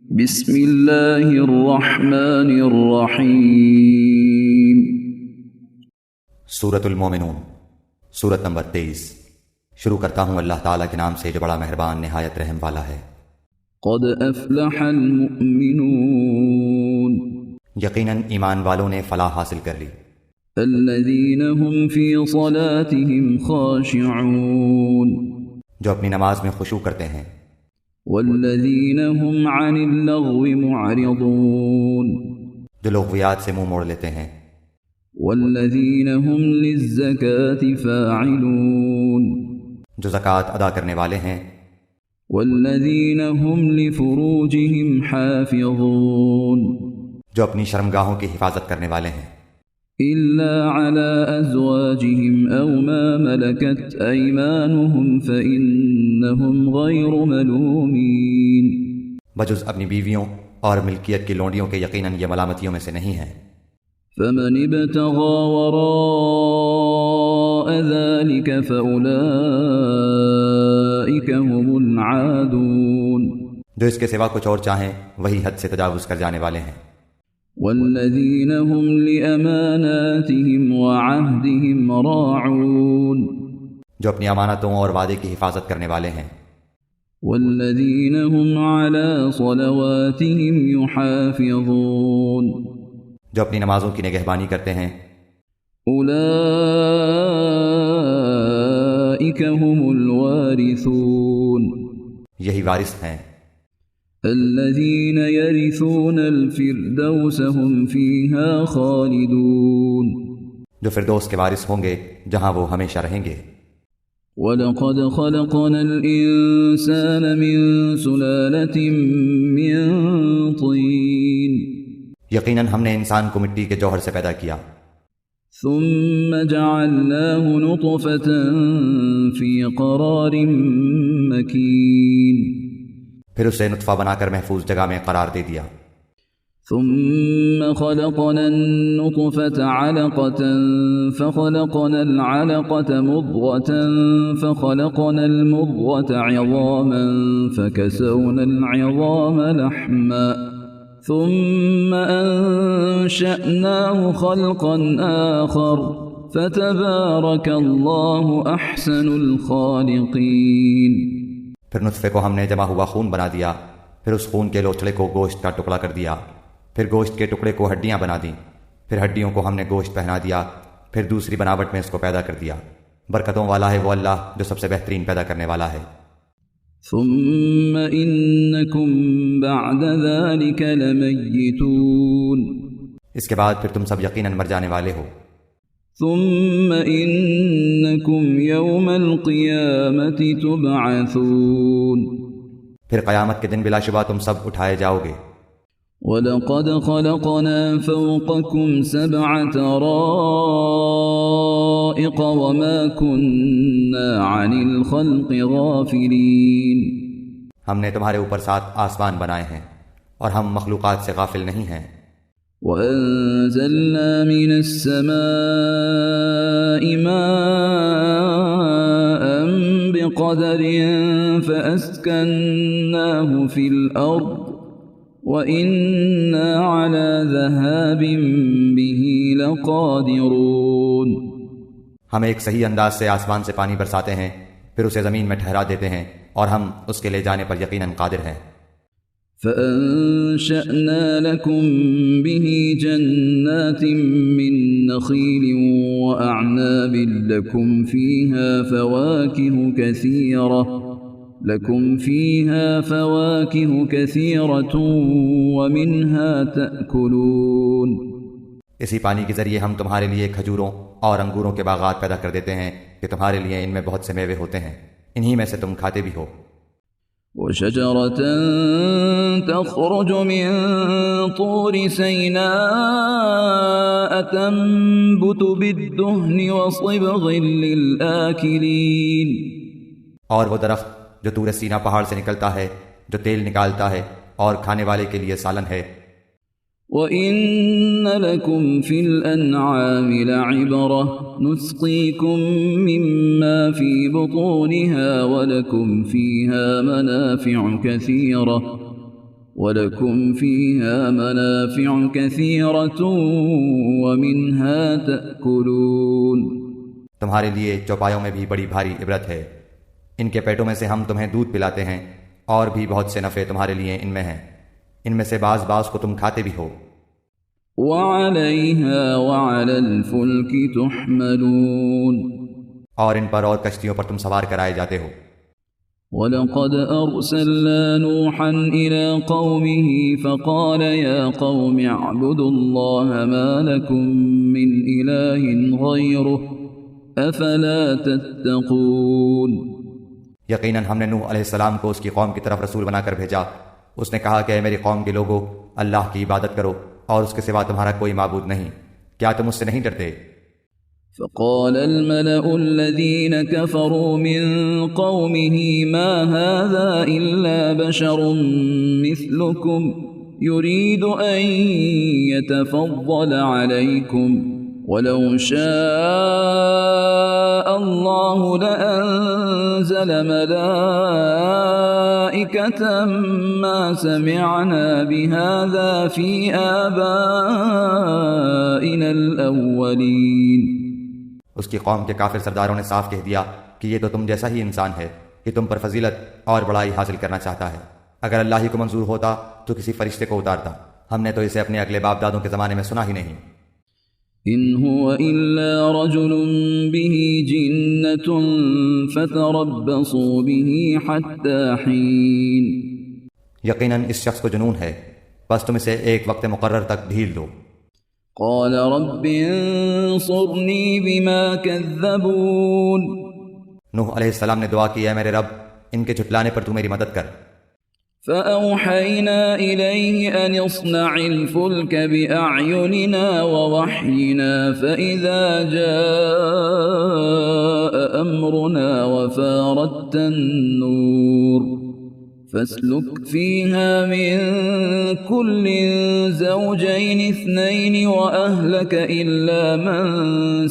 بسم اللہ الرحمن الرحیم۔ سورۃ المومنون، سورت نمبر 23۔ شروع کرتا ہوں اللہ تعالیٰ کے نام سے جو بڑا مہربان نہایت رحم والا ہے۔ قد افلح المؤمنون، یقیناً ایمان والوں نے فلاح حاصل کر لی۔ الذین هم فی صلاتهم خاشعون، جو اپنی نماز میں خشوع کرتے ہیں۔ والذین هم عن اللغو معرضون، جو لغویات سے منہ موڑ لیتے ہیں۔ والذین هم للزکاة فاعلون، جو زکوٰۃ ادا کرنے والے ہیں۔ والذین هم لفروجهم حافظون، جو اپنی شرمگاہوں کی حفاظت کرنے والے ہیں۔ إلا على أزواجهم أو ما ملكت أيمانهم فإنهم غير ملومين، بجز اپنی بیویوں اور ملکیت کی لونڈیوں کے یقیناً یہ ملامتیوں میں سے نہیں ہیں۔ فمن ابتغى وراء ذلك فأولئك هم العادون، جو اس کے سوا کچھ اور چاہیں وہی حد سے تجاوز کر جانے والے ہیں۔ والذین هم لأماناتهم وعهدهم راعون، جو اپنی امانتوں اور وعدے کی حفاظت کرنے والے ہیں۔ والذین هم على صلواتهم يحافظون، جو اپنی نمازوں کی نگہبانی کرتے ہیں۔ اولئک هم الوارثون، یہی وارث ہیں۔ الذین یرثون الفردوس هم فیہا خالدون، جو فردوس کے وارث ہوں گے جہاں وہ ہمیشہ رہیں گے۔ وَلَقَدْ خَلَقْنَا الْإِنسَانَ مِنْ سُلَالَةٍ مِّن طِينٍ، یقیناً ہم نے انسان کو مٹی کے جوہر سے پیدا کیا۔ ثُمَّ جَعَلْنَاهُ نُطْفَةً فِي قَرَارٍ مَّكِينٍ، پھر اسے نطفہ بنا کر محفوظ جگہ میں قرار دے دیا۔ ثم خلقنا النطفة علقة فخلقنا العلقة مضغة فخلقنا المضغة عظاما فكسونا العظام لحما ثم أنشأناه خلقا آخر فتبارك الله أحسن الخالقين۔ پھر نطفے کو ہم نے جمع ہوا خون بنا دیا، پھر اس خون کے لوتھڑے کو گوشت کا ٹکڑا کر دیا، پھر گوشت کے ٹکڑے کو ہڈیاں بنا دیں، پھر ہڈیوں کو ہم نے گوشت پہنا دیا، پھر دوسری بناوٹ میں اس کو پیدا کر دیا۔ برکتوں والا ہے وہ اللہ جو سب سے بہترین پیدا کرنے والا ہے۔ ثم انکم بعد ذلك لمیتون، اس کے بعد پھر تم سب یقیناً مر جانے والے ہو۔ ثم انکم یوم القیامة تبعثون، پھر قیامت کے دن بلا شبہ تم سب اٹھائے جاؤ گے۔ وَلَقَدْ خَلَقْنَا فَوْقَكُمْ سَبْعَ طَرَائِقَ وَمَا كُنَّا عَنِ الْخَلْقِ غَافِلِينَ، ہم نے تمہارے اوپر 7 آسمان بنائے ہیں اور ہم مخلوقات سے غافل نہیں ہیں۔ وَأَنزَلْنَا مِنَ السَّمَاءِ مَاءً بِقَدَرٍ فَأَسْكَنَّاهُ فِي الْأَرْضِ وَإِنَّا عَلَى ذَهَابٍ بِهِ لَقَادِرُونَ، ہم ایک صحیح انداز سے آسمان سے پانی برساتے ہیں، پھر اسے زمین میں ٹھہرا دیتے ہیں اور ہم اس کے لے جانے پر یقیناً قادر ہیں۔ فَأَنشَأْنَا لَكُم بِهِ جَنَّاتٍ مِّن نَّخِيلٍ وَأَعْنَابٍ لَّكُمْ فِيهَا فَوَاكِهُ كَثِيرَةٌ وَمِنْهَا تَأْكُلُونَ، اسی پانی کے ذریعے ہم تمہارے لیے کھجوروں اور انگوروں کے باغات پیدا کر دیتے ہیں کہ تمہارے لیے ان میں بہت سے میوے ہوتے ہیں، انہی میں سے تم کھاتے بھی ہو۔ وَشَجَرَةً تَخْرُجُ مِن طُورِ سَيْنَاءَ تَنبُتُ بِالدُّهْنِ وَصِبْغٍ لِّلْآكِلِينَ، اور وہ درخت جو طور سینا پہاڑ سے نکلتا ہے، جو تیل نکالتا ہے اور کھانے والے کے لیے سالن ہے۔ وَإِنَّ لَكُمْ فِي الْأَنْعَامِ لَعِبْرَةً نُسْقِيكُم مِّمَّا فِي بُطُونِهَا وَلَكُمْ فِيهَا مَنَافِعُ كَثِيرَةٌ وَلَكُمْ فِيهَا مَنَافِعُ كَثِيرَةٌ وَمِنْهَا تَأْكُلُونَ تمہارے لیے چوپایوں میں بھی بڑی بھاری عبرت ہے، ان کے پیٹوں میں سے ہم تمہیں دودھ پلاتے ہیں، اور بھی بہت سے نفع تمہارے لیے ان میں ہیں، ان میں سے بعض کو تم کھاتے بھی ہو۔ وَعَلَيْهَا وَعَلَى الْفُلْكِ تُحْمَلُونَ اور ان پر اور کشتیوں پر تم سوار کرائے جاتے ہو۔ وَلَقَدْ أَرْسَلْنَا نُوحًا إِلَىٰ قَوْمِهِ فَقَالَ يَا قَوْمِ اعْبُدُوا اللَّهَ مَا لَكُم مِّنْ إِلَٰهٍ غَيْرُهُ أَفَلَا تَتَّقُونَ یقیناً ہم نے نوح علیہ السلام کو اس کی قوم کی طرف رسول بنا کر بھیجا۔ اس نے کہا کہ اے میری قوم کے لوگو، اللہ کی عبادت کرو اور اس کے سوا تمہارا کوئی معبود نہیں، کیا تم اس سے نہیں ڈرتے؟ فقال الملأ الذين كفروا من قومه ما هذا إلا بشر مثلكم يريد أن يتفضل عليكم ولو شاء الله لأنزل ملائكة ما سمعنا بهذا في آبائنا الأولين اس کی قوم کے کافر سرداروں نے صاف کہہ دیا کہ یہ تو تم جیسا ہی انسان ہے کہ تم پر فضیلت اور بڑائی حاصل کرنا چاہتا ہے۔ اگر اللہ ہی کو منظور ہوتا تو کسی فرشتے کو اتارتا، ہم نے تو اسے اپنے اگلے باپ دادوں کے زمانے میں سنا ہی نہیں۔ ان هو الا رجل به جنة فتربصوا به حتى حين یقیناً اس شخص کو جنون ہے، بس تم اسے ایک وقت مقرر تک ڈھیل دو۔ قال رب انصرني بما كذبون نوح علیہ السلام نے دعا کی، اے میرے رب، ان کے جھٹلانے پر تو میری مدد کر۔ فأوحينا إليه أن اصنع الفلك بأعيننا ووحينا فإذا جاء أمرنا وفاردت النور فاسلك فيها من كل زوجين اثنين وأهلك إلا من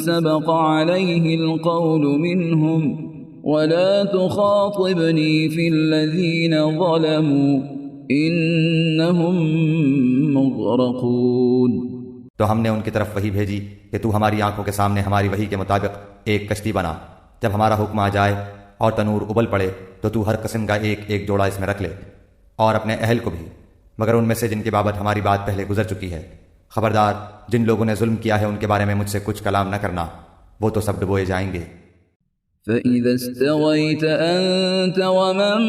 سبق عليه القول منهم ولا تخاطبني في الذين ظلموا إنهم مغرقون تو ہم نے ان کی طرف وحی بھیجی کہ تو ہماری آنکھوں کے سامنے ہماری وحی کے مطابق ایک کشتی بنا، جب ہمارا حکم آ جائے اور تنور ابل پڑے تو تو ہر قسم کا ایک ایک جوڑا اس میں رکھ لے، اور اپنے اہل کو بھی، مگر ان میں سے جن کی بابت ہماری بات پہلے گزر چکی ہے۔ خبردار، جن لوگوں نے ظلم کیا ہے ان کے بارے میں مجھ سے کچھ کلام نہ کرنا، وہ تو سب ڈبوئے جائیں گے۔ فَإِذَا اسْتَوَيْتَ أَنْتَ وَمَن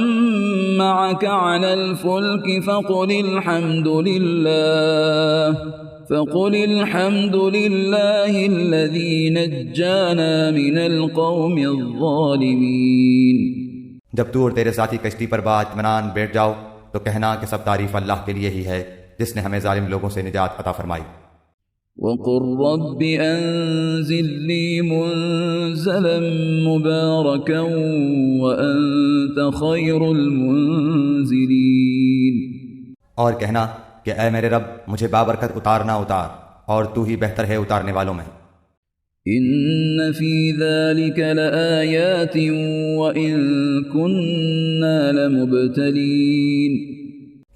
مَّعَكَ عَلَى الْفُلْكِ فَقُلِ الْحَمْدُ لِلَّهِ الَّذِي نَجَّانَا مِنَ الْقَوْمِ الظَّالِمِينَ جب تو اور تیرے ساتھی کشتی پر بااطمینان بیٹھ جاؤ تو کہنا کہ سب تعریف اللہ کے لیے ہی ہے جس نے ہمیں ظالم لوگوں سے نجات عطا فرمائی۔ وَقُلْ رَبِّ أَنزِلْ لِي مُنزَلًا مُبَارَكًا وَأَنْتَ خَيْرُ الْمُنزِلِينَ اور کہنا کہ اے میرے رب، مجھے بابرکت اتارنا اتار، اور تو ہی بہتر ہے اتارنے والوں میں۔ إِنَّ فِي ذَلِكَ لَآيَاتٍ وَإِن كُنَّا لَمُبْتَلِينَ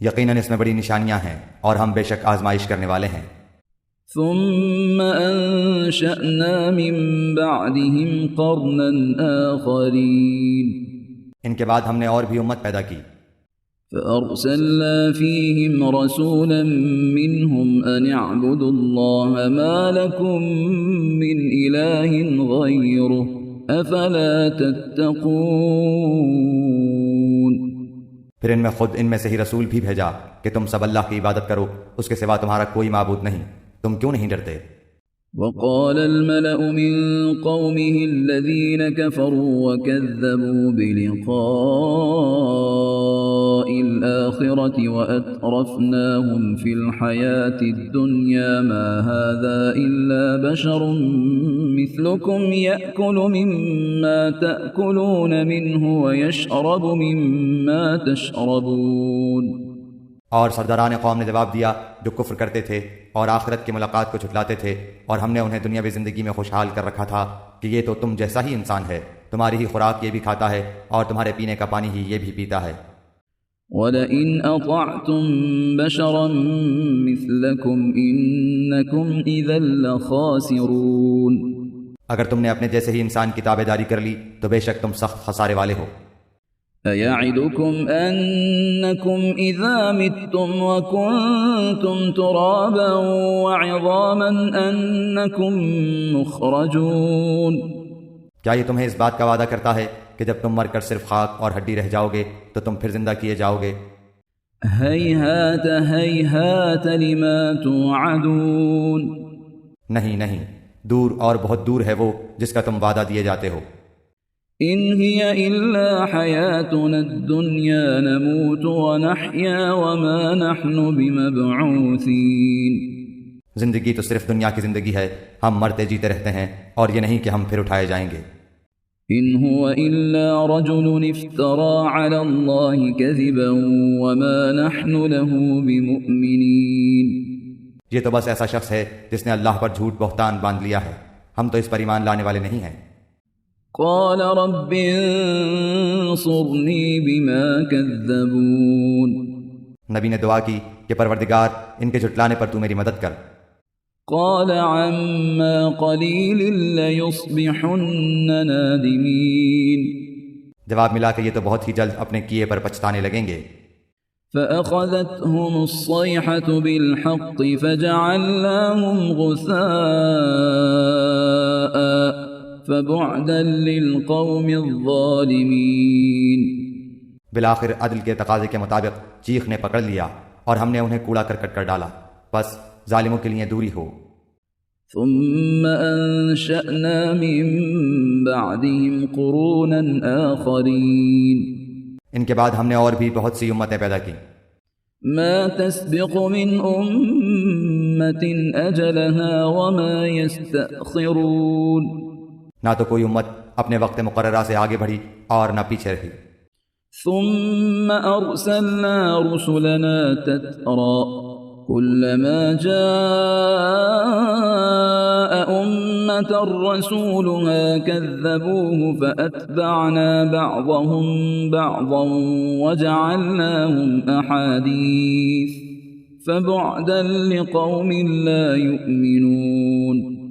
یقیناً اس میں بڑی نشانیاں ہیں اور ہم بے شک آزمائش کرنے والے ہیں۔ ثم أنشأنا من بعدهم قرنا آخرين ان کے بعد ہم نے اور بھی امت پیدا کی۔ فأرسلنا فيهم رسولا منهم أن اعبدوا الله ما لكم من إله غيره أفلا تتقون پھر ان میں خود ان میں سے ہی رسول بھی بھیجا کہ تم سب اللہ کی عبادت کرو، اس کے سوا تمہارا کوئی معبود نہیں، تم کیوں نہیں ڈرتے؟ وقال الملأ من قومه الذين كفروا وكذبوا بلقاء الآخرة وأترفناهم في الحياة الدنيا ما هذا إلا بشر مثلكم يأكل مما تأكلون منه ويشرب مما تشربون اور سرداران قوم نے جواب دیا جو کفر کرتے تھے اور آخرت کی ملاقات کو جھٹلاتے تھے، اور ہم نے انہیں دنیاوی زندگی میں خوشحال کر رکھا تھا کہ یہ تو تم جیسا ہی انسان ہے، تمہاری ہی خوراک یہ بھی کھاتا ہے اور تمہارے پینے کا پانی ہی یہ بھی پیتا ہے۔ وَلَئِنْ أَطَعْتُمْ بَشَرًا مِثْلَكُمْ إِنَّكُمْ إِذًا لَخَاسِرُونَ۔ اگر تم نے اپنے جیسے ہی انسان کی تابع داری کر لی تو بے شک تم سخت خسارے والے ہو۔ أَيَعِدُكُمْ أَنَّكُمْ إِذَا مِتُّمْ وَكُنْتُمْ تُرَابًا وَعِظَامًا أَنَّكُمْ مُخْرَجُونَ۔ کیا یہ تمہیں اس بات کا وعدہ کرتا ہے کہ جب تم مر کر صرف خاک اور ہڈی رہ جاؤ گے تو تم پھر زندہ کیے جاؤ گے؟ هَيْهَاتَ هَيْهَاتَ لِمَا تُوعَدُونَ۔ نہیں نہیں، دور اور بہت دور ہے وہ جس کا تم وعدہ دیے جاتے ہو۔ إِنْ هِيَ إِلَّا حَيَاتُنَا الدُّنْيَا نَمُوتُ وَنَحْيَا وَمَا نَحْنُ بِمَبْعُوثِينَ۔ زندگی تو صرف دنیا کی زندگی ہے، ہم مرتے جیتے رہتے ہیں اور یہ نہیں کہ ہم پھر اٹھائے جائیں گے۔ إِنْ هُوَ إِلَّا رَجُلٌ افْتَرَى عَلَى اللَّهِ كَذِبًا وَمَا نَحْنُ لَهُ بِمُؤْمِنِينَ۔ یہ تو بس ایسا شخص ہے جس نے اللہ پر جھوٹ بہتان باندھ لیا ہے، ہم تو اس پر ایمان لانے والے نہیں ہیں۔ قال رب انصرنی بما كذبون۔ نبی نے دعا کی کہ پروردگار ان کے جھٹلانے پر تو میری مدد کر۔ قال عما قلیل لیصبحن نادمین۔ جواب ملا کہ یہ تو بہت ہی جلد اپنے کیے پر پچھتانے لگیں گے۔ فأخذتهم الصيحة بالحق فجعلناهم غثاء فبعدا للقوم الظالمین۔ بالآخر عدل کے تقاضے کے مطابق چیخ نے پکڑ لیا اور ہم نے انہیں کوڑا کرکٹ کر ڈالا، بس ظالموں کے لیے دوری ہو۔ ثم انشأنا من بعدهم قرونا آخرین۔ ان کے بعد ہم نے اور بھی بہت سی امتیں پیدا کی۔ ما تسبق من أمة أجلها وما يستأخرون۔ نہ تو کوئی امت اپنے وقت مقررہ سے آگے بڑھی اور نہ پیچھے رہی۔ ثم أرسلنا رسلنا تترى كلما جاء أمة رسولها كذبوه فأتبعنا بعضهم بعضا وجعلناهم أحاديث فبعدا لقوم لا يؤمنون۔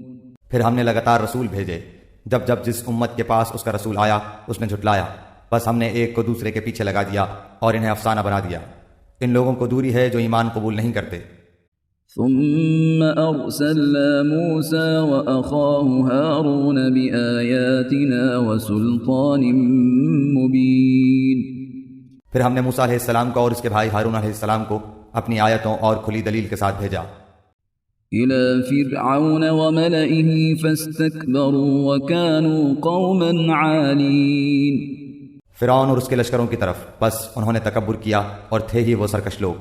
پھر ہم نے لگاتار رسول بھیجے، جب جب جس امت کے پاس اس کا رسول آیا اس نے جھٹلایا، بس ہم نے ایک کو دوسرے کے پیچھے لگا دیا اور انہیں افسانہ بنا دیا۔ ان لوگوں کو دوری ہے جو ایمان قبول نہیں کرتے۔ ثم أرسلنا موسى وأخاه هارون بآياتنا وسلطان مبين۔ پھر ہم نے موسیٰ علیہ السلام کو اور اس کے بھائی ہارون علیہ السلام کو اپنی آیتوں اور کھلی دلیل کے ساتھ بھیجا۔ إلى فرعون وملئه فاستكبروا وكانوا قوما عالين۔ فرعون اور اس کے لشکروں کی طرف، بس انہوں نے تکبر کیا اور تھے ہی وہ سرکش لوگ۔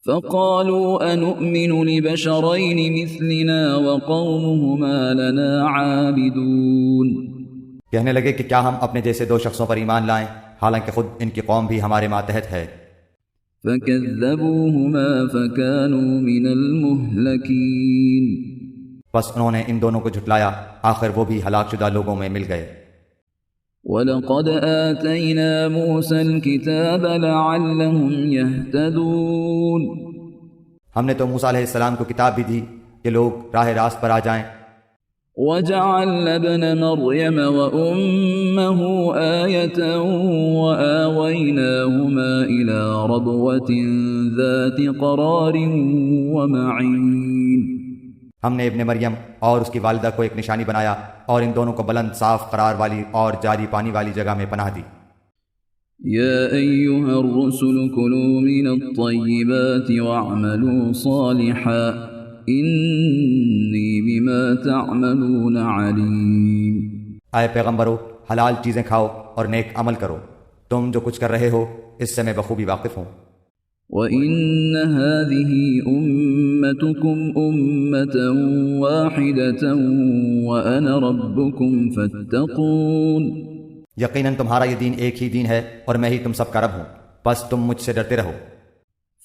فقالوا أنؤمن لبشرين مثلنا وقومهما لنا عابدون۔ کہنے لگے کہ کیا ہم اپنے جیسے دو شخصوں پر ایمان لائیں حالانکہ خود ان کی قوم بھی ہمارے ماتحت ہے۔ فكذبوهما فكانوا من المهلكين۔ بس انہوں نے ان دونوں کو جھٹلایا، آخر وہ بھی ہلاک شدہ لوگوں میں مل گئے۔ وَلَقَدْ آتَيْنَا مُوسَى الْكِتَابَ لَعَلَّهُمْ يَهْتَدُونَ۔ ہم نے تو موسیٰ علیہ السلام کو کتاب بھی دی کہ لوگ راہ راست پر آ جائیں۔ وَجَعَلْنَا ابْنَ مَرْيَمَ وَأُمَّهُ آيَةً وَآوَيْنَاهُمَا إِلَى رَبْوَةٍ ذَاتِ قَرَارٍ وَمَعِينٍ۔ ہم نے ابن مریم اور اس کی والدہ کو ایک نشانی بنایا اور ان دونوں کو بلند صاف قرار والی اور جاری پانی والی جگہ میں پناہ دی۔ یا ایھا الرسل کلوا من الطیبات واعملوا صالحا انی بما تعملون علیم۔ اے پیغمبرو، حلال چیزیں کھاؤ اور نیک عمل کرو، تم جو کچھ کر رہے ہو اس سے میں بخوبی واقف ہوں۔ وَإِنَّ هَذِهِ أُمَّتُكُمْ أُمَّةً وَاحِدَةً وَأَنَا رَبُّكُمْ فَاتَّقُونِ۔ یقیناً تمہارا یہ دین ایک ہی دین ہے اور میں ہی تم سب کا رب ہوں، بس تم مجھ سے ڈرتے رہو۔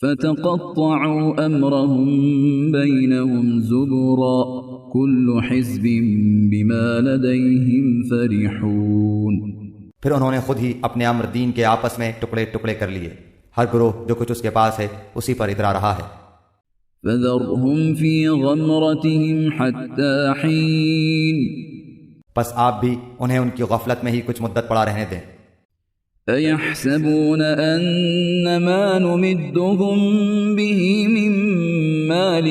فَتَقَطَّعُوا أَمْرَهُمْ بَيْنَهُمْ زُبُرًا كُلُّ حِزْبٍ بِمَا لَدَيْهِمْ فَرِحُونَ۔ پھر انہوں نے خود ہی اپنے امر دین کے آپس میں ٹکڑے ٹکڑے کر لیے، ہر گروہ جو کچھ اس کے پاس ہے اسی پر اترا رہا ہے۔ فذرهم في غمرتهم حتى حين پس آپ بھی انہیں ان کی غفلت میں ہی کچھ مدت پڑا رہنے دیں۔ أيحسبون أن ما نمدهم به من مال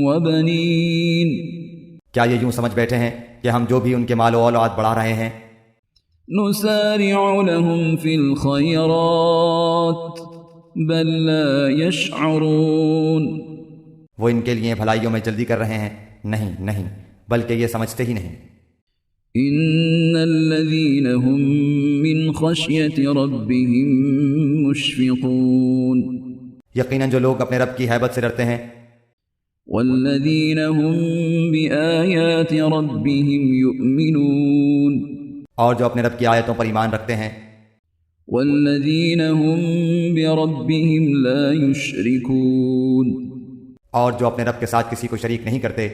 وبنين کیا یہ یوں سمجھ بیٹھے ہیں کہ ہم جو بھی ان کے مال و اولاد بڑھا رہے ہیں نسارع لهم في الخيرات بل لا يشعرون وہ ان کے لیے بھلائیوں میں جلدی کر رہے ہیں؟ نہیں نہیں، بلکہ یہ سمجھتے ہی نہیں۔ إن الذين هم من خشية ربهم مشفقون یقیناً جو لوگ اپنے رب کی ہیبت سے ڈرتے ہیں، والذين هم بآيات ربهم يؤمنون اور جو اپنے رب کی آیتوں پر ایمان رکھتے ہیں، والذين هم بربهم لا يشركون اور جو اپنے رب کے ساتھ کسی کو شریک نہیں کرتے،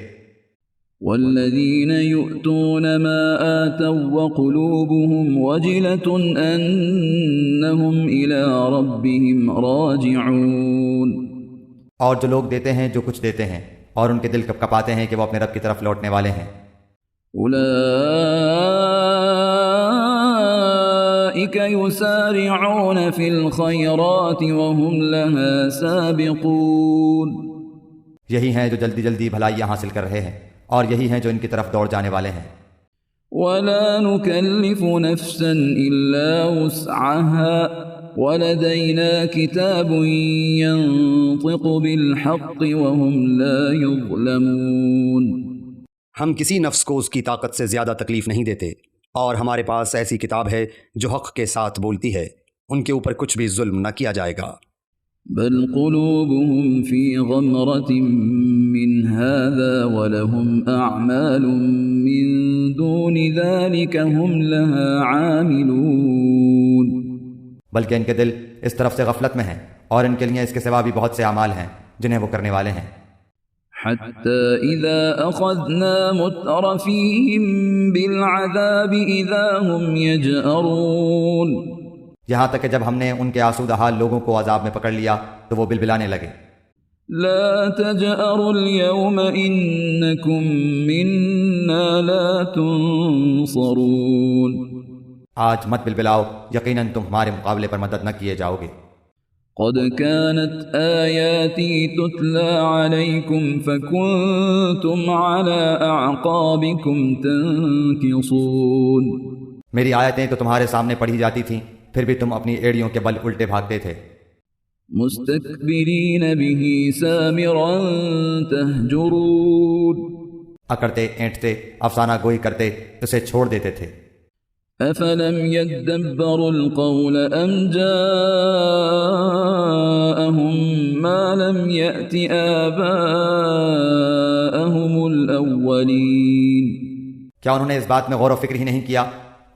والذين يؤتون ما آتوا وقلوبهم وجلة أنهم إلى ربهم راجعون اور جو لوگ دیتے ہیں جو کچھ دیتے ہیں اور ان کے دل کب کپاتے ہیں کہ وہ اپنے رب کی طرف لوٹنے والے ہیں، أولئك يسارعون في الخيرات وهم لها سابقون یہی ہیں جو جلدی جلدی بھلائیاں حاصل کر رہے ہیں اور یہی ہیں جو ان کی طرف دوڑ جانے والے ہیں۔ ولا نكلف نفسا إلا وسعها ولدينا كتاب ينطق بالحق وهم لا يظلمون ہم کسی نفس کو اس کی طاقت سے زیادہ تکلیف نہیں دیتے، اور ہمارے پاس ایسی کتاب ہے جو حق کے ساتھ بولتی ہے، ان کے اوپر کچھ بھی ظلم نہ کیا جائے گا۔ بل قلوبهم في غمرة من هذا ولهم أعمال من دون ذلك هم لها عاملون بلکہ ان کے دل اس طرف سے غفلت میں ہیں اور ان کے لیے اس کے سوا بھی بہت سے اعمال ہیں جنہیں وہ کرنے والے ہیں۔ حتى إذا أخذنا مترفيهم بالعذاب إذا هم يجأرون یہاں تک کہ جب ہم نے ان کے آسودہ حال لوگوں کو عذاب میں پکڑ لیا تو وہ بلبلانے لگے۔ لا تجأروا اليوم إنكم منا لا تنصرون آج مت بلبلاؤ، یقیناً تم ہمارے مقابلے پر مدد نہ کیے جاؤ گے۔ قد كانت آياتي تتلى عليكم فكنتم على أعقابكم تنكصون میری آیتیں تو تمہارے سامنے پڑھی جاتی تھیں، پھر بھی تم اپنی ایڑیوں کے بل الٹے بھاگتے تھے۔ مستكبرين به سامرا تهجرون اکڑتے اینٹتے افسانہ گوئی کرتے اسے چھوڑ دیتے تھے۔ أفلم يدبروا القول أم جاءهم ما لم يأت آباءهم الأولين کیا انہوں نے اس بات میں غور و فکر ہی نہیں کیا،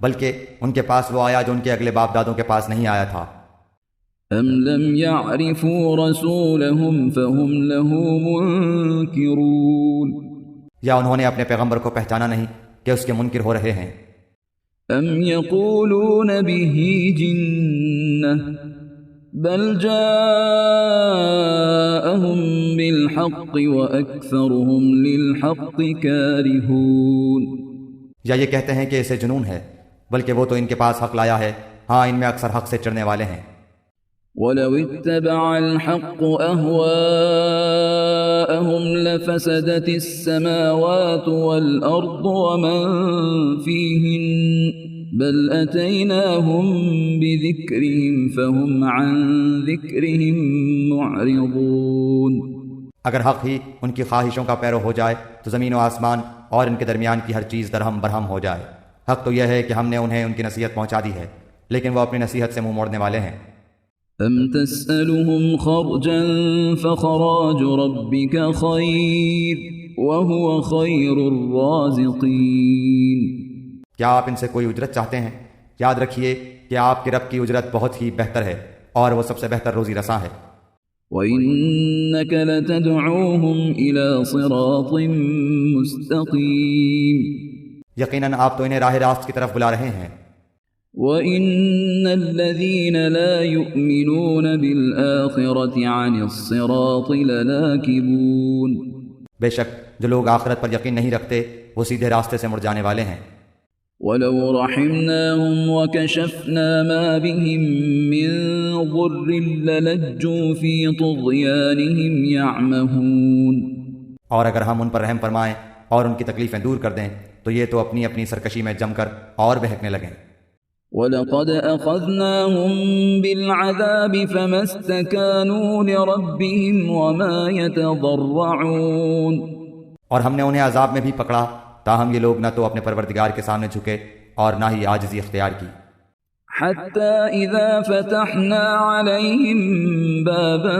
بلکہ ان کے پاس وہ آیا جو ان کے اگلے باپ دادوں کے پاس نہیں آیا تھا۔ أم لم يعرفوا رسولهم فهم له منكرون یا انہوں نے اپنے پیغمبر کو پہچانا نہیں کہ اس کے منکر ہو رہے ہیں۔ أم يقولون به جنة بل جاءهم بالحق وأكثرهم للحق كارهون یا یہ کہتے ہیں کہ اسے جنون ہے، بلکہ وہ تو ان کے پاس حق لایا ہے، ہاں ان میں اکثر حق سے چڑھنے والے ہیں۔ ولو اتبع الحق أهواءهم لفسدت السماوات والأرض ومن فيهن بل أتيناهم بذكرهم فهم عن ذكرهم معرضون اگر حق ہی ان کی خواہشوں کا پیرو ہو جائے تو زمین و آسمان اور ان کے درمیان کی ہر چیز درہم برہم ہو جائے۔ حق تو یہ ہے کہ ہم نے انہیں ان کی نصیحت پہنچا دی ہے، لیکن وہ اپنی نصیحت سے منہ موڑنے والے ہیں۔ أم تسألهم خرجا فخراج ربك خير وهو خير الرازقين کیا آپ ان سے کوئی اجرت چاہتے ہیں؟ یاد رکھیے کہ آپ کے رب کی اجرت بہت ہی بہتر ہے اور وہ سب سے بہتر روزی رساں ہے۔ وَإِنَّكَ لَتَدْعُوهُمْ إِلَى صِرَاطٍ مُسْتَقِيمٍ یقیناً آپ تو انہیں راہ راست کی طرف بلا رہے ہیں۔ وَإِنَّ الَّذِينَ لَا يُؤْمِنُونَ بِالْآخِرَةِ عَنِ الصِّرَاطِ لَنَاكِبُونَ بے شک جو لوگ آخرت پر یقین نہیں رکھتے وہ سیدھے راستے سے مڑ جانے والے ہیں۔ وَلَوْ رَحِمْنَاهُمْ وَكَشَفْنَا مَا بِهِمْ مِنْ ضُرٍّ لَلَجُّوا فِي طُغْيَانِهِمْ يَعْمَهُونَ، اور اگر ہم ان پر رحم فرمائیں اور ان کی تکلیفیں دور کر دیں تو یہ تو اپنی اپنی سرکشی میں جم کر اور بہکنے لگیں۔ وَلَقَدْ أَخَذْنَاهُمْ بِالْعَذَابِ فَمَا اسْتَكَانُوا لِرَبِّهِمْ وَمَا يَتَضَرَّعُونَ، اور ہم نے انہیں عذاب میں بھی پکڑا تاہم یہ لوگ نہ تو اپنے پروردگار کے سامنے جھکے اور نہ ہی عاجزی اختیار کی۔ حَتَّى إِذَا فَتَحْنَا عَلَيْهِمْ بَابًا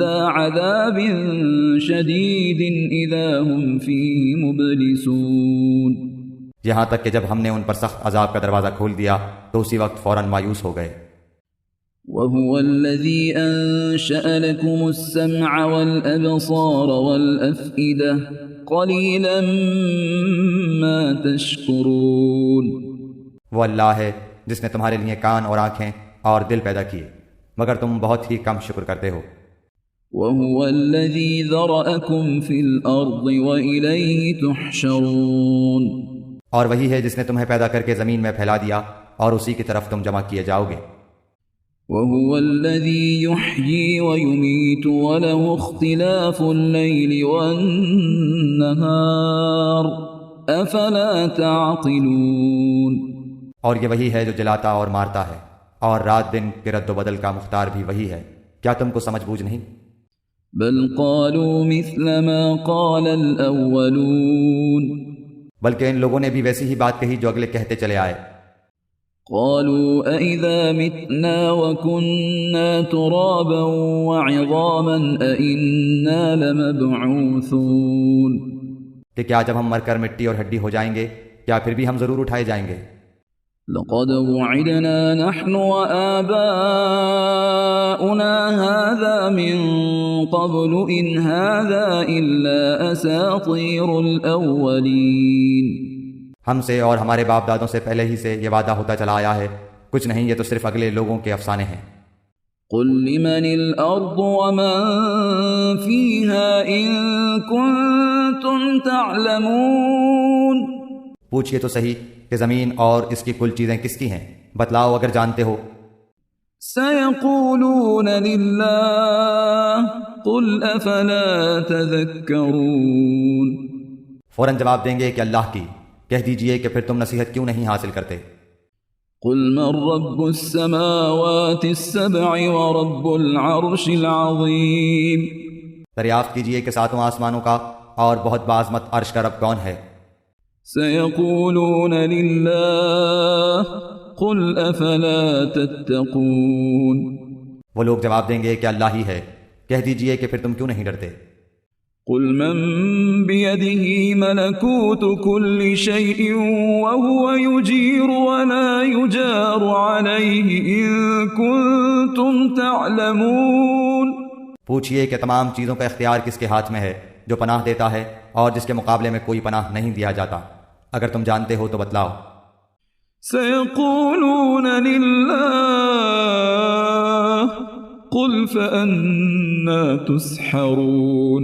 ذَا عَذَابٍ شَدِيدٍ إِذَا هُمْ فِيهِ مُبْلِسُونَ، یہاں تک کہ جب ہم نے ان پر سخت عذاب کا دروازہ کھول دیا تو اسی وقت فوراً مایوس ہو گئے۔ وَهُوَ الَّذِي أَنشَأَ لَكُمُ السَّمْعَ وَالْأَبْصَارَ وَالْأَفْئِدَةَ قَلِيلًا مَا تَشْكُرُونَ، وہ اللہ ہے جس نے تمہارے لیے کان اور آنکھیں اور دل پیدا کیے مگر تم بہت ہی کم شکر کرتے ہو۔ وَهُوَ الَّذِي ذَرَأَكُمْ فِي الْأَرْضِ وَإِلَيْهِ تُحْشَرُونَ، اور وہی ہے جس نے تمہیں پیدا کر کے زمین میں پھیلا دیا اور اسی کی طرف تم جمع کیے جاؤ گے۔ وَهُوَ الَّذِي يُحْيِي وَيُمِيتُ وَلَهُ اخْتِلَافُ اللَّيْلِ وَالنَّهَارِ أَفَلَا تَعْقِلُونَ، اور یہ وہی ہے جو جلاتا اور مارتا ہے اور رات دن کے رد و بدل کا مختار بھی وہی ہے، کیا تم کو سمجھ بوجھ نہیں؟ بل قالوا مثل ما قال الأولون، بلکہ ان لوگوں نے بھی ویسی ہی بات کہی جو اگلے کہتے چلے آئے۔ قالوا أَإِذَا مِتْنَا وَكُنَّا تُرَابًا وَعِظَامًا أَإِنَّا لَمَبْعُوثُونَ، کہ کیا جب ہم مر کر مٹی اور ہڈی ہو جائیں گے کیا پھر بھی ہم ضرور اٹھائے جائیں گے؟ لقد وعدنا نحن وآباؤنا هذا من قبل إن هذا إلا أساطير الأولين، ہم سے اور ہمارے باپ دادوں سے پہلے ہی سے یہ وعدہ ہوتا چلا آیا ہے، کچھ نہیں یہ تو صرف اگلے لوگوں کے افسانے ہیں۔ قل لمن الأرض ومن فيها إن كنتم تعلمون، پوچھئے تو صحیح کہ زمین اور اس کی کل چیزیں کس کی ہیں، بتلاؤ اگر جانتے ہو۔ سيقولون لله قل أفلا تذكرون، فوراً جواب دیں گے کہ اللہ کی، کہہ دیجئے کہ پھر تم نصیحت کیوں نہیں حاصل کرتے۔ قل من رب السماوات السبع ورب العرش العظیم، دریافت کیجئے کہ ساتوں آسمانوں کا اور بہت بعظمت عرش کا رب کون ہے۔ سيقولون لله قل أفلا تتقون، وہ لوگ جواب دیں گے کہ اللہ ہی ہے، کہہ دیجئے کہ پھر تم کیوں نہیں ڈرتے۔ قل من بيده ملكوت كل شيء وهو يجير ولا يجار عليه إن كنتم تعلمون، پوچھئے کہ تمام چیزوں کا اختیار کس کے ہاتھ میں ہے، جو پناہ دیتا ہے اور جس کے مقابلے میں کوئی پناہ نہیں دیا جاتا، اگر تم جانتے ہو تو بتلاؤ۔ سيقولون لله قل فأنا تسحرون،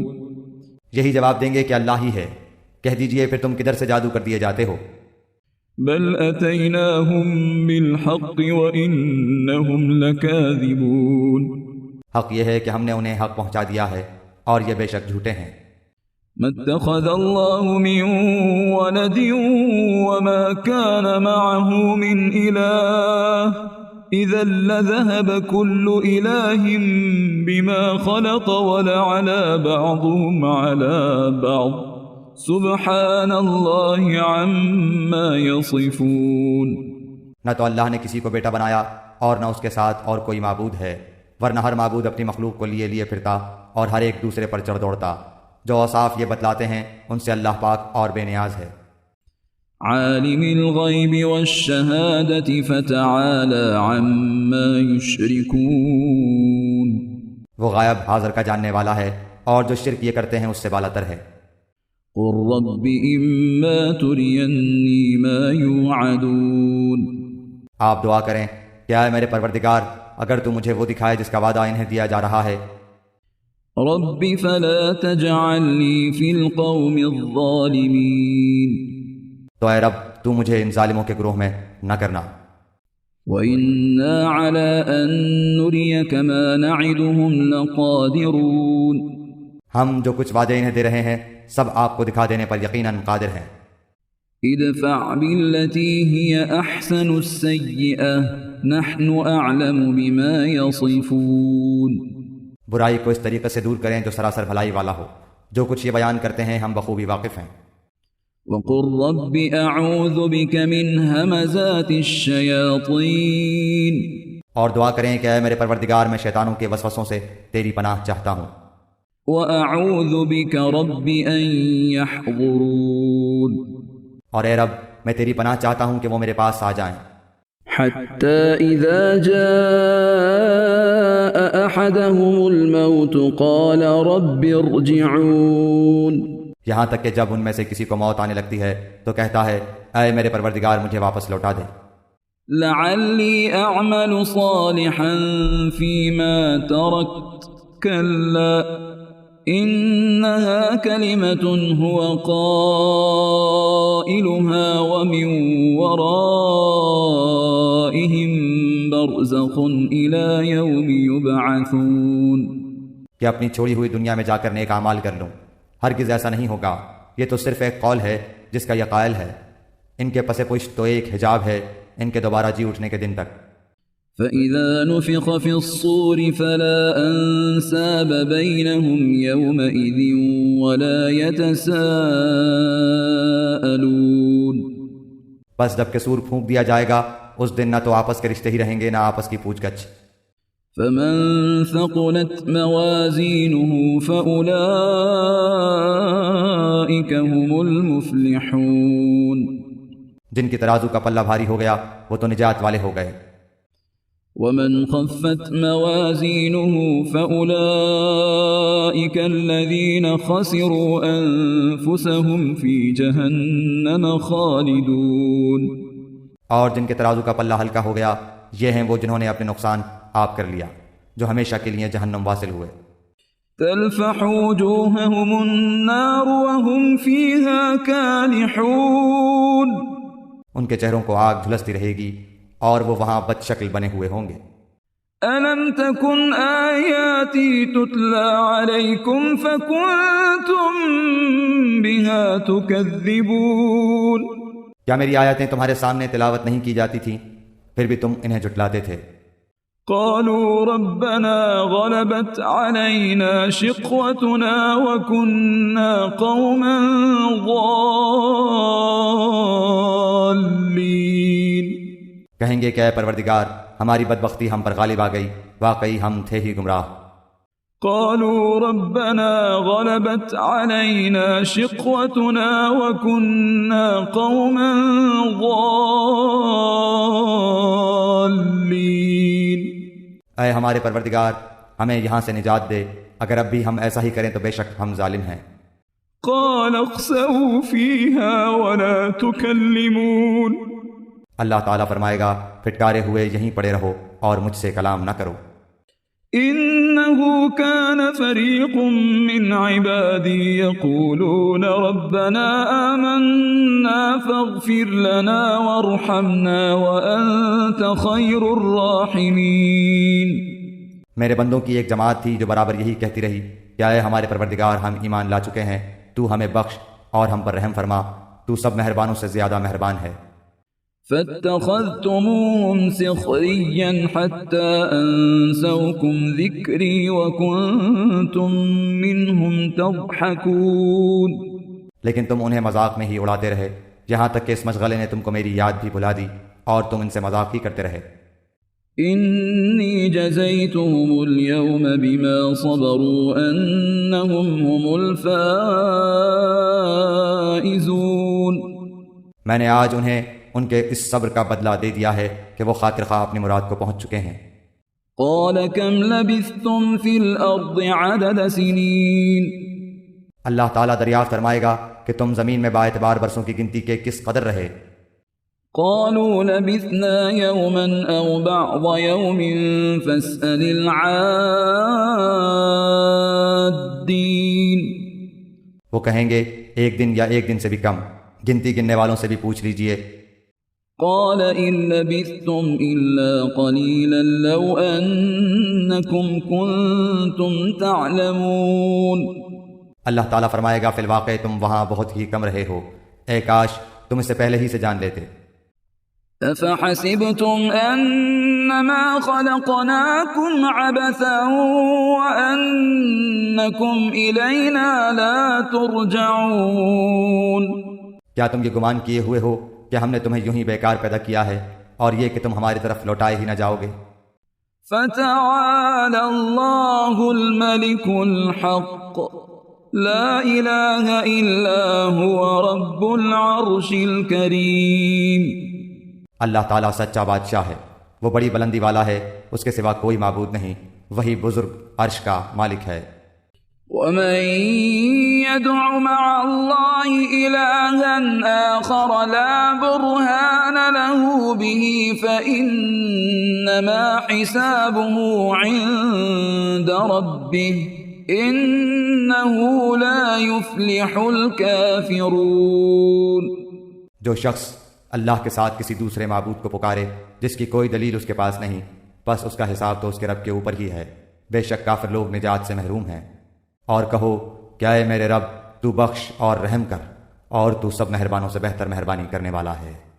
یہی جواب دیں گے کہ اللہ ہی ہے، کہہ دیجئے پھر تم کدھر سے جادو کر دیے جاتے ہو۔ بل أتيناهم بالحق وإنهم لكاذبون، حق یہ ہے کہ ہم نے انہیں حق پہنچا دیا ہے اور یہ بے شک جھوٹے ہیں۔ ما اتخذ الله من ولد وما كان معه من إله إذا لذهب كل إله بما خلق ولعلى بعضهم على بعض سبحان الله عما يصفون، نہ تو اللہ نے کسی کو بیٹا بنایا اور نہ اس کے ساتھ اور کوئی معبود ہے، ورنہ ہر معبود اپنی مخلوق کو لیے لیے پھرتا اور ہر ایک دوسرے پر چڑھ دوڑتا، جو اوصاف یہ بتلاتے ہیں ان سے اللہ پاک اور بے نیاز ہے۔ عالم الغیب والشہادة فتعالى عما يشركون، وہ غائب حاضر کا جاننے والا ہے اور جو شرک یہ کرتے ہیں اس سے بالا تر ہے۔ قل رب إما تريني ما يوعدون، آپ دعا کریں کہ اے میرے پروردگار اگر تو مجھے وہ دکھائے جس کا وعدہ انہیں دیا جا رہا ہے، رب فلا تجعلني في القوم الظالمين تو اے رب تو مجھے ان ظالموں کے گروہ میں نہ کرنا، وإنا على أن نريك ما نعدهم لقادرون ہم جو کچھ وعدے انہیں دے رہے ہیں سب آپ کو دکھا دینے پر یقیناً قادر ہیں۔ ادفع بالتي هي أحسن السيئة نحن أعلم بما يصفون برائی کو اس طریقے سے دور کریں جو سراسر بھلائی والا ہو، جو کچھ یہ بیان کرتے ہیں ہم بخوبی واقف ہیں۔ وقل رب أعوذ بك من همزات الشياطين اور دعا کریں کہ اے میرے پروردگار میں شیطانوں کے وسوسوں سے تیری پناہ چاہتا ہوں، وأعوذ بك رب أن يحضرون اور اے رب میں تیری پناہ چاہتا ہوں کہ وہ میرے پاس آ جائیں، حتى إذا جاء أحدهم الموت قال رب ارجعون یہاں تک کہ جب ان میں سے کسی کو موت آنے لگتی ہے تو کہتا ہے اے میرے پروردگار مجھے واپس لوٹا دے، لعلي أعمل صالحا فيما تركت كلا إنها كلمة هو قائلها ومن ورائهم برزخ إلى يوم يبعثون کہ اپنی چھوڑی ہوئی دنیا میں جا کر نیک اعمال کر لوں، ہرگز ایسا نہیں ہوگا، یہ تو صرف ایک قول ہے جس کا یہ قائل ہے، ان کے پس پشت تو ایک حجاب ہے ان کے دوبارہ جی اٹھنے کے دن تک۔ فإذا نفخ في الصور فلا أنساب بينهم يومئذ ولا يتساءلون بس جب کہ سور پھونک دیا جائے گا اس دن نہ تو آپس کے رشتے ہی رہیں گے نہ آپس کی پوچھ گچھ۔ فمن ثقلت موازينه فأولئك هم المفلحون جن کی ترازو کا پلہ بھاری ہو گیا وہ تو نجات والے ہو گئے، ومن خفت موازينه فأولئك الذين خسروا أنفسهم في جهنم خالدون اور جن کے ترازو کا پلہ ہلکا ہو گیا یہ ہیں وہ جنہوں نے اپنے نقصان آپ کر لیا، جو ہمیشہ کے لیے جہنم واصل ہوئے۔ تلفح وجوههم النار وهم فيها كالحون ان کے چہروں کو آگ جھلستی رہے گی اور وہ وہاں بد شکل بنے ہوئے ہوں گے۔ ألم تكن آياتي تتلى عليكم فكنتم بها تكذبون کیا میری آیتیں تمہارے سامنے تلاوت نہیں کی جاتی تھیں پھر بھی تم انہیں جھٹلاتے تھے؟ قالوا ربنا غلبت علينا شقوتنا وكنا قوما ضالين کہیں گے کہ اے پروردگار ہماری بدبختی ہم پر غالب آ گئی، واقعی ہم تھے ہی گمراہ۔ قالوا ربنا غلبت علينا شقوتنا وكنا قوما ضالين اے ہمارے پروردگار ہمیں یہاں سے نجات دے، اگر اب بھی ہم ایسا ہی کریں تو بے شک ہم ظالم ہیں۔ قال اخسئوا فيها ولا تكلمون اللہ تعالیٰ فرمائے گا پھٹکارے ہوئے یہیں پڑے رہو اور مجھ سے کلام نہ کرو۔ إنه كان فريق من عبادي يقولون ربنا آمنا فاغفر لنا وارحمنا وأنت خير الراحمين میرے بندوں کی ایک جماعت تھی جو برابر یہی کہتی رہی کہ اے ہمارے پروردگار ہم ایمان لا چکے ہیں، تو ہمیں بخش اور ہم پر رحم فرما، تو سب مہربانوں سے زیادہ مہربان ہے۔ فاتخذتموهم سخريا حتى أنسوكم ذكري وكنتم منهم تضحكون لیکن تم انہیں مذاق میں ہی اڑاتے رہے یہاں تک کہ اس مشغلے نے تم کو میری یاد بھی بھلا دی اور تم ان سے مذاق ہی کرتے رہے۔ إني جزيتهم اليوم بما صبروا أنهم هم الفائزون میں نے آج انہیں ان کے اس صبر کا بدلہ دے دیا ہے کہ وہ خاطر خواہ اپنی مراد کو پہنچ چکے ہیں۔ قال كم لبثتم في الأرض عدد سنين اللہ تعالیٰ دریافت فرمائے گا کہ تم زمین میں با اعتبار برسوں کی گنتی کے کس قدر رہے۔ قالوا لبثنا يوما أو بعض يوم فاسأل العادين. وہ کہیں گے ایک دن یا ایک دن سے بھی کم، گنتی گننے والوں سے بھی پوچھ لیجئے۔ قال إن لبثتم إلا قليلا لو أنكم كنتم تعلمون. اللہ تعالیٰ فرمائے گا فی الواقع تم وہاں بہت ہی کم رہے ہو، اے کاش تم اسے پہلے ہی سے جان لیتے۔ أفحسبتم أنما خلقناكم عبثا وأنكم إلينا لا ترجعون. کیا تم یہ گمان کیے ہوئے ہو کہ ہم نے تمہیں یوں ہی بیکار پیدا کیا ہے اور یہ کہ تم ہماری طرف لوٹائے ہی نہ جاؤ گے؟ فتعالى الله الملك الحق لا إله إلا هو رب العرش الكريم. اللہ تعالیٰ سچا بادشاہ ہے، وہ بڑی بلندی والا ہے، اس کے سوا کوئی معبود نہیں، وہی بزرگ عرش کا مالک ہے۔ ومن يدع مع الله إلها آخر لا برهان له به فإنما حسابه عند ربه إنه لا يفلح الكافرون. جو شخص اللہ کے ساتھ کسی دوسرے معبود کو پکارے جس کی کوئی دلیل اس کے پاس نہیں، بس اس کا حساب تو اس کے رب کے اوپر ہی ہے، بے شک کافر لوگ نجات سے محروم ہیں۔ اور کہو کیا اے میرے رب تو بخش اور رحم کر، اور تو سب مہربانوں سے بہتر مہربانی کرنے والا ہے۔